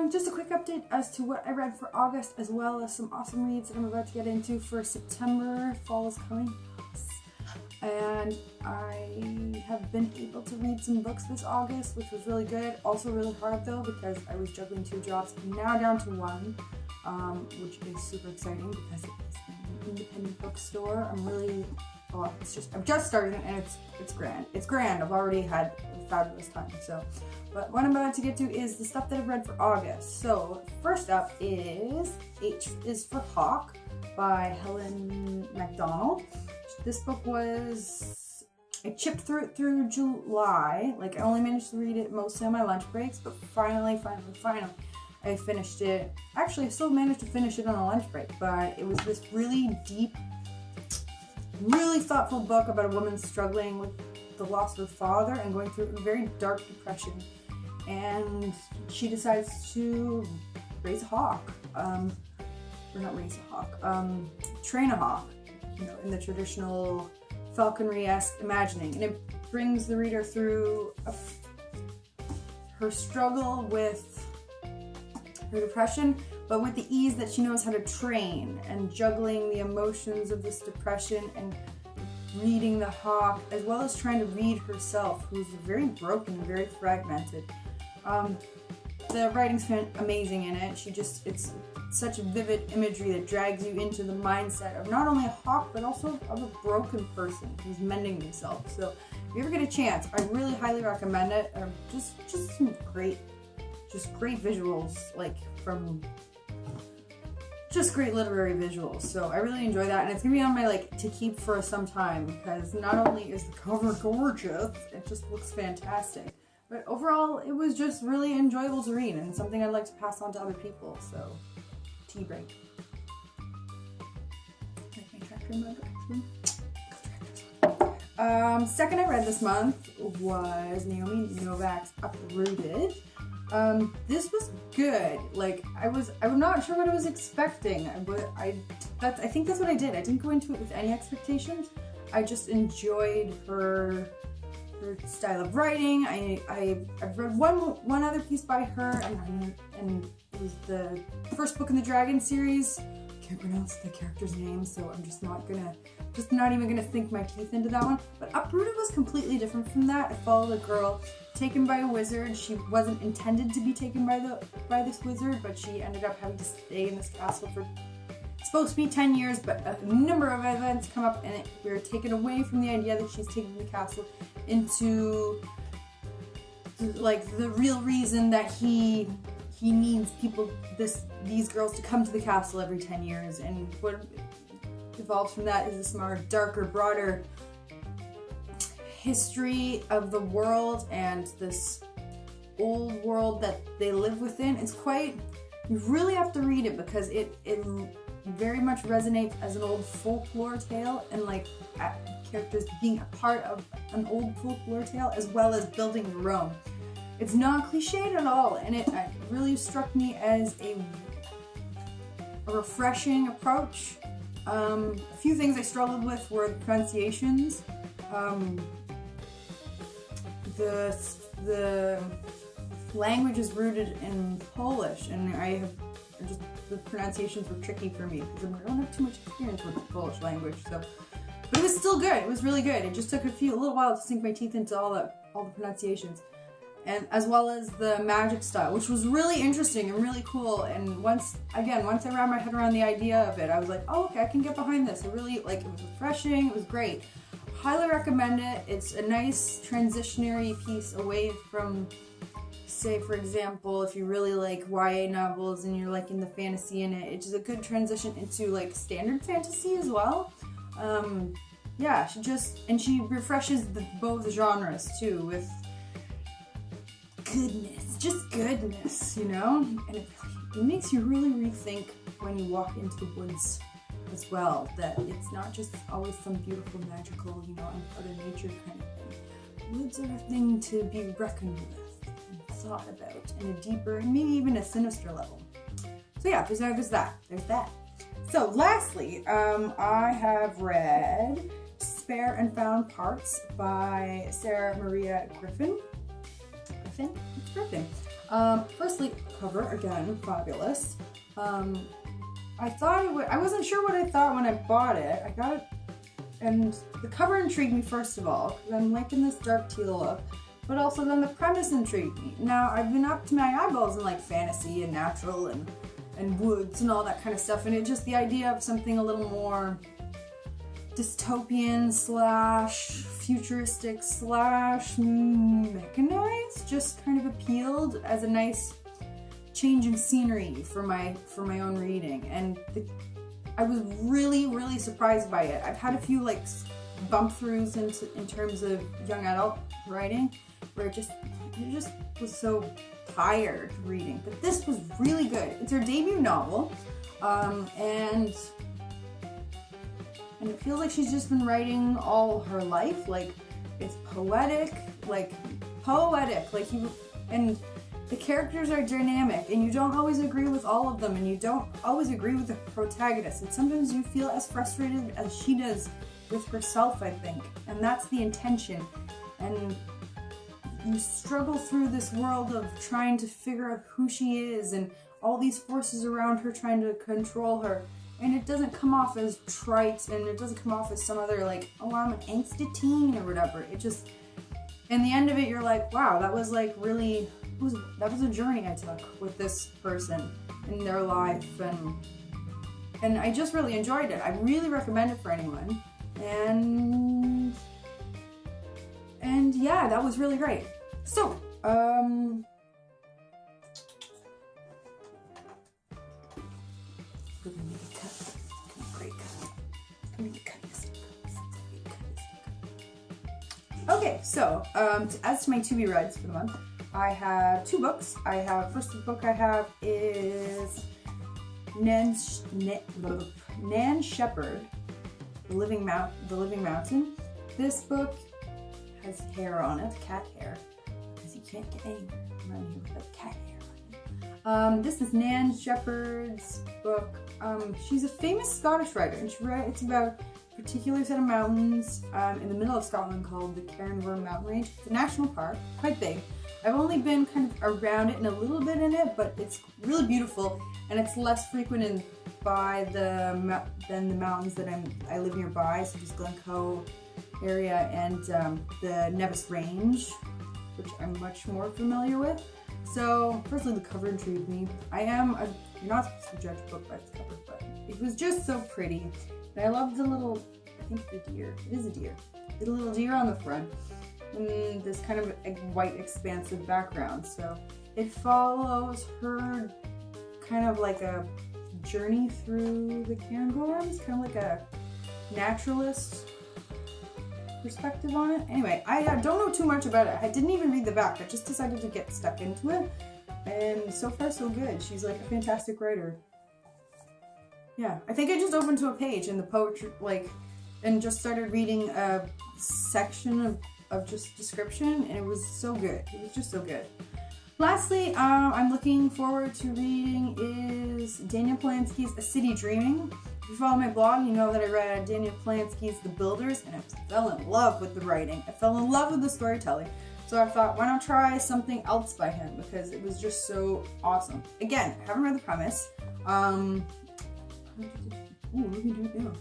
Just a quick update as to what I read for August, as well as some awesome reads that I'm about to get into for September. Fall is coming. And I have been able to read some books this August, which was really good. Also really hard though, because I was juggling 2 jobs. I'm now down to 1, which is super exciting because it is an independent bookstore. I've just started it, and it's grand. It's grand. I've already had a fabulous time. So, but what I'm about to get to is the stuff that I've read for August. So first up is H is for Hawk by Helen MacDonald. This book I chipped through it through July. Like, I only managed to read it mostly on my lunch breaks, but finally, I finished it. Actually, I still managed to finish it on a lunch break, but it was this really deep, really thoughtful book about a woman struggling with the loss of her father and going through a very dark depression. And she decides to raise a hawk. Train a hawk. In the traditional falconry-esque imagining, and it brings the reader through her struggle with her depression, but with the ease that she knows how to train, and juggling the emotions of this depression and reading the hawk, as well as trying to read herself, who's very broken and very fragmented. The writing's amazing in it. It's such vivid imagery that drags you into the mindset of not only a hawk, but also of a broken person who's mending themselves. So if you ever get a chance, I really highly recommend it. Just some great visuals, just great literary visuals. So I really enjoy that, and it's gonna be on my to keep for some time, because not only is the cover gorgeous, it just looks fantastic. But overall, it was just really enjoyable to read, and something I'd like to pass on to other people. So, tea break. Like my tractor in my book. Second I read this month was Naomi Novik's Uprooted. This was good. I'm not sure what I was expecting. I think that's what I did. I didn't go into it with any expectations. I just enjoyed her style of writing. I've read one other piece by her, and it was the first book in the Dragon series. Can't pronounce the character's name, so I'm just not even gonna sink my teeth into that one. But Uprooted was completely different from that. It followed a girl taken by a wizard. She wasn't intended to be taken by this wizard, but she ended up having to stay in this castle for supposed to be 10 years, but a number of events come up, and we're taken away from the idea that she's taken the castle into the real reason that he needs these girls to come to the castle every 10 years. And what evolves from that is this more darker, broader history of the world and this old world that they live within. You really have to read it, because it very much resonates as an old folklore tale, and characters being a part of an old folklore tale as well as building your own. It's not cliched at all, and it really struck me as a refreshing approach. A few things I struggled with were the pronunciations. The language is rooted in Polish, and the pronunciations were tricky for me because I don't have too much experience with the Polish language. So, but it was still good. It was really good. It just took a little while to sink my teeth into all the pronunciations, and as well as the magic style, which was really interesting and really cool. And once I wrapped my head around the idea of it, I was like, oh, okay, I can get behind this. It was refreshing. It was great. Highly recommend it. It's a nice transitionary piece away from, say, for example, if you really like YA novels and you're in the fantasy in it, it's a good transition into standard fantasy as well. She refreshes both genres too with goodness, and it makes you really rethink when you walk into the woods as well, that it's not just always some beautiful, magical, Mother Nature kind of thing. Woods are a thing to be reckoned with and thought about in a deeper and maybe even a sinister level. So yeah, there's that. So lastly, I have read Spare and Found Parts by Sarah Maria Griffin. Firstly, cover, again, fabulous. I thought it would, I wasn't sure what I thought when I bought it. I got it, and the cover intrigued me first of all, because I'm liking this dark teal look, but also then the premise intrigued me. Now, I've been up to my eyeballs in like fantasy and natural and woods and all that kind of stuff, and it just, the idea of something a little more dystopian / futuristic / mechanized just kind of appealed as a nice change in scenery for my own reading, and I was really surprised by it. I've had a few like bump throughs in terms of young adult writing where it just was so tired reading, but this was really good. It's her debut novel, and it feels like she's just been writing all her life. Like, it's poetic, and the characters are dynamic, and you don't always agree with all of them, and you don't always agree with the protagonist, and sometimes you feel as frustrated as she does with herself, I think, and that's the intention. And you struggle through this world of trying to figure out who she is, and all these forces around her trying to control her. And it doesn't come off as trite, and it doesn't come off as some other like, oh, I'm an angsty teen or whatever. It just, in the end of it, you're like, wow, that was like really, that was a journey I took with this person in their life, and I just really enjoyed it. I really recommend it for anyone, and yeah, that was really great. So, okay, so as to my to be reads for the month, I have 2 books. First book I have is Nan Shepard, The Living Mountain. This book has hair on it, cat hair, because you can't get anywhere around here without cat hair on it. This is Nan Shepard's book. She's a famous Scottish writer, and she writes about a particular set of mountains in the middle of Scotland called the Cairnvore Mountain Range. It's a national park, quite big. I've only been kind of around it and a little bit in it, but it's really beautiful, and it's less frequented by than the mountains that I live nearby, such as Glencoe area and the Nevis Range, which I'm much more familiar with. So, firstly, the cover intrigued me. You're not supposed to judge a book by its cover, but it was just so pretty. And I love the little, I think it's a deer. It is a deer. The little deer on the front. And this kind of a white, expansive background. So, it follows her kind of like a journey through the Cairngorms, kind of like a naturalist perspective on it. Anyway, I don't know too much about it. I didn't even read the back. I just decided to get stuck into it, and so far so good. She's like a fantastic writer. Yeah, I think I just opened to a page in the poetry, and just started reading a section of just description, and it was so good. It was just so good. Lastly, I'm looking forward to reading is Daniel Polansky's A City Dreaming. If you follow my blog, you know that I read Daniel Polansky's The Builders, and I fell in love with the writing. I fell in love with the storytelling. So I thought, why not try something else by him, because it was just so awesome. Again, I haven't read the premise. Ooh, let me do it now.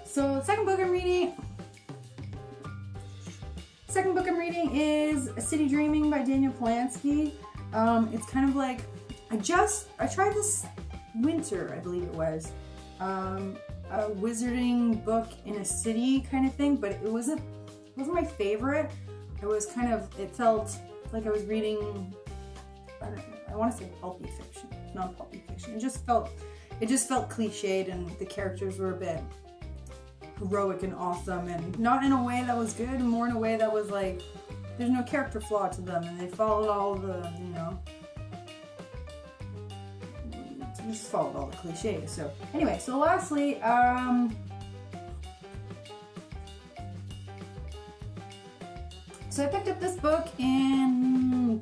So the second book I'm reading is A City Dreaming by Daniel Polansky. It's kind of like, I tried this winter, I believe it was, a wizarding book in a city kind of thing, but it wasn't my favorite. It felt like I was reading, I want to say pulpy fiction, not pulpy fiction. It just felt cliched, and the characters were a bit heroic and awesome, and not in a way that was good, more in a way that was like, there's no character flaw to them, and they followed all the, just followed all the cliches. So anyway, so lastly, So I picked up this book in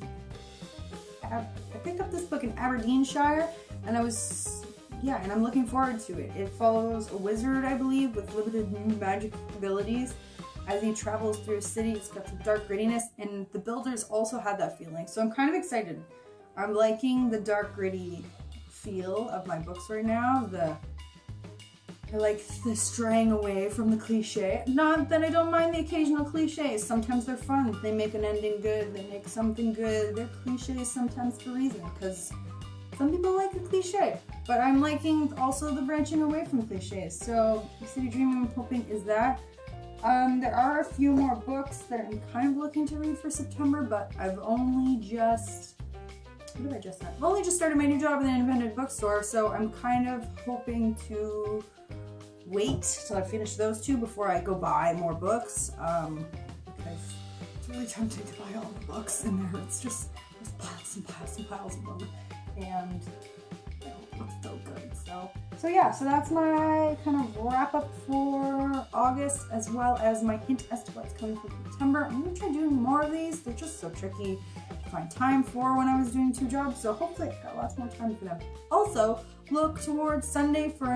Aberdeenshire, and and I'm looking forward to it. It follows a wizard, I believe, with limited magic abilities as he travels through a city. It's got some dark grittiness, and the builders also had that feeling. So I'm kind of excited. I'm liking the dark gritty feel of my books right now. I like the straying away from the cliche. Not that I don't mind the occasional cliches. Sometimes they're fun. They make an ending good. They make something good. They're cliches sometimes for a reason, because some people like a cliche. But I'm liking also the branching away from cliches. So City Dreaming, I'm hoping, is that. There are a few more books that I'm kind of looking to read for September, but I've only just... What did I just say? I've only just started my new job in an independent bookstore, so I'm kind of hoping to wait till I finish those two before I go buy more books, because it's really tempting to buy all the books in there. It's just there's piles and piles and piles of them, and it looks so good. So yeah, so that's my kind of wrap up for August, as well as my hint as to what's coming for September. I'm gonna try doing more of these. They're just so tricky to find time for when I was doing two jobs, so hopefully I've got lots more time for them. Also, look towards Sunday for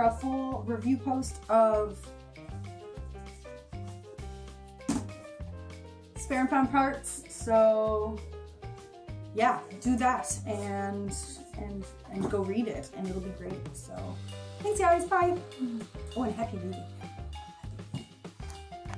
a full review post of Spare and Pound Parts. So yeah, do that and go read it, and it'll be great. So thanks guys, bye. Oh, and happy reading.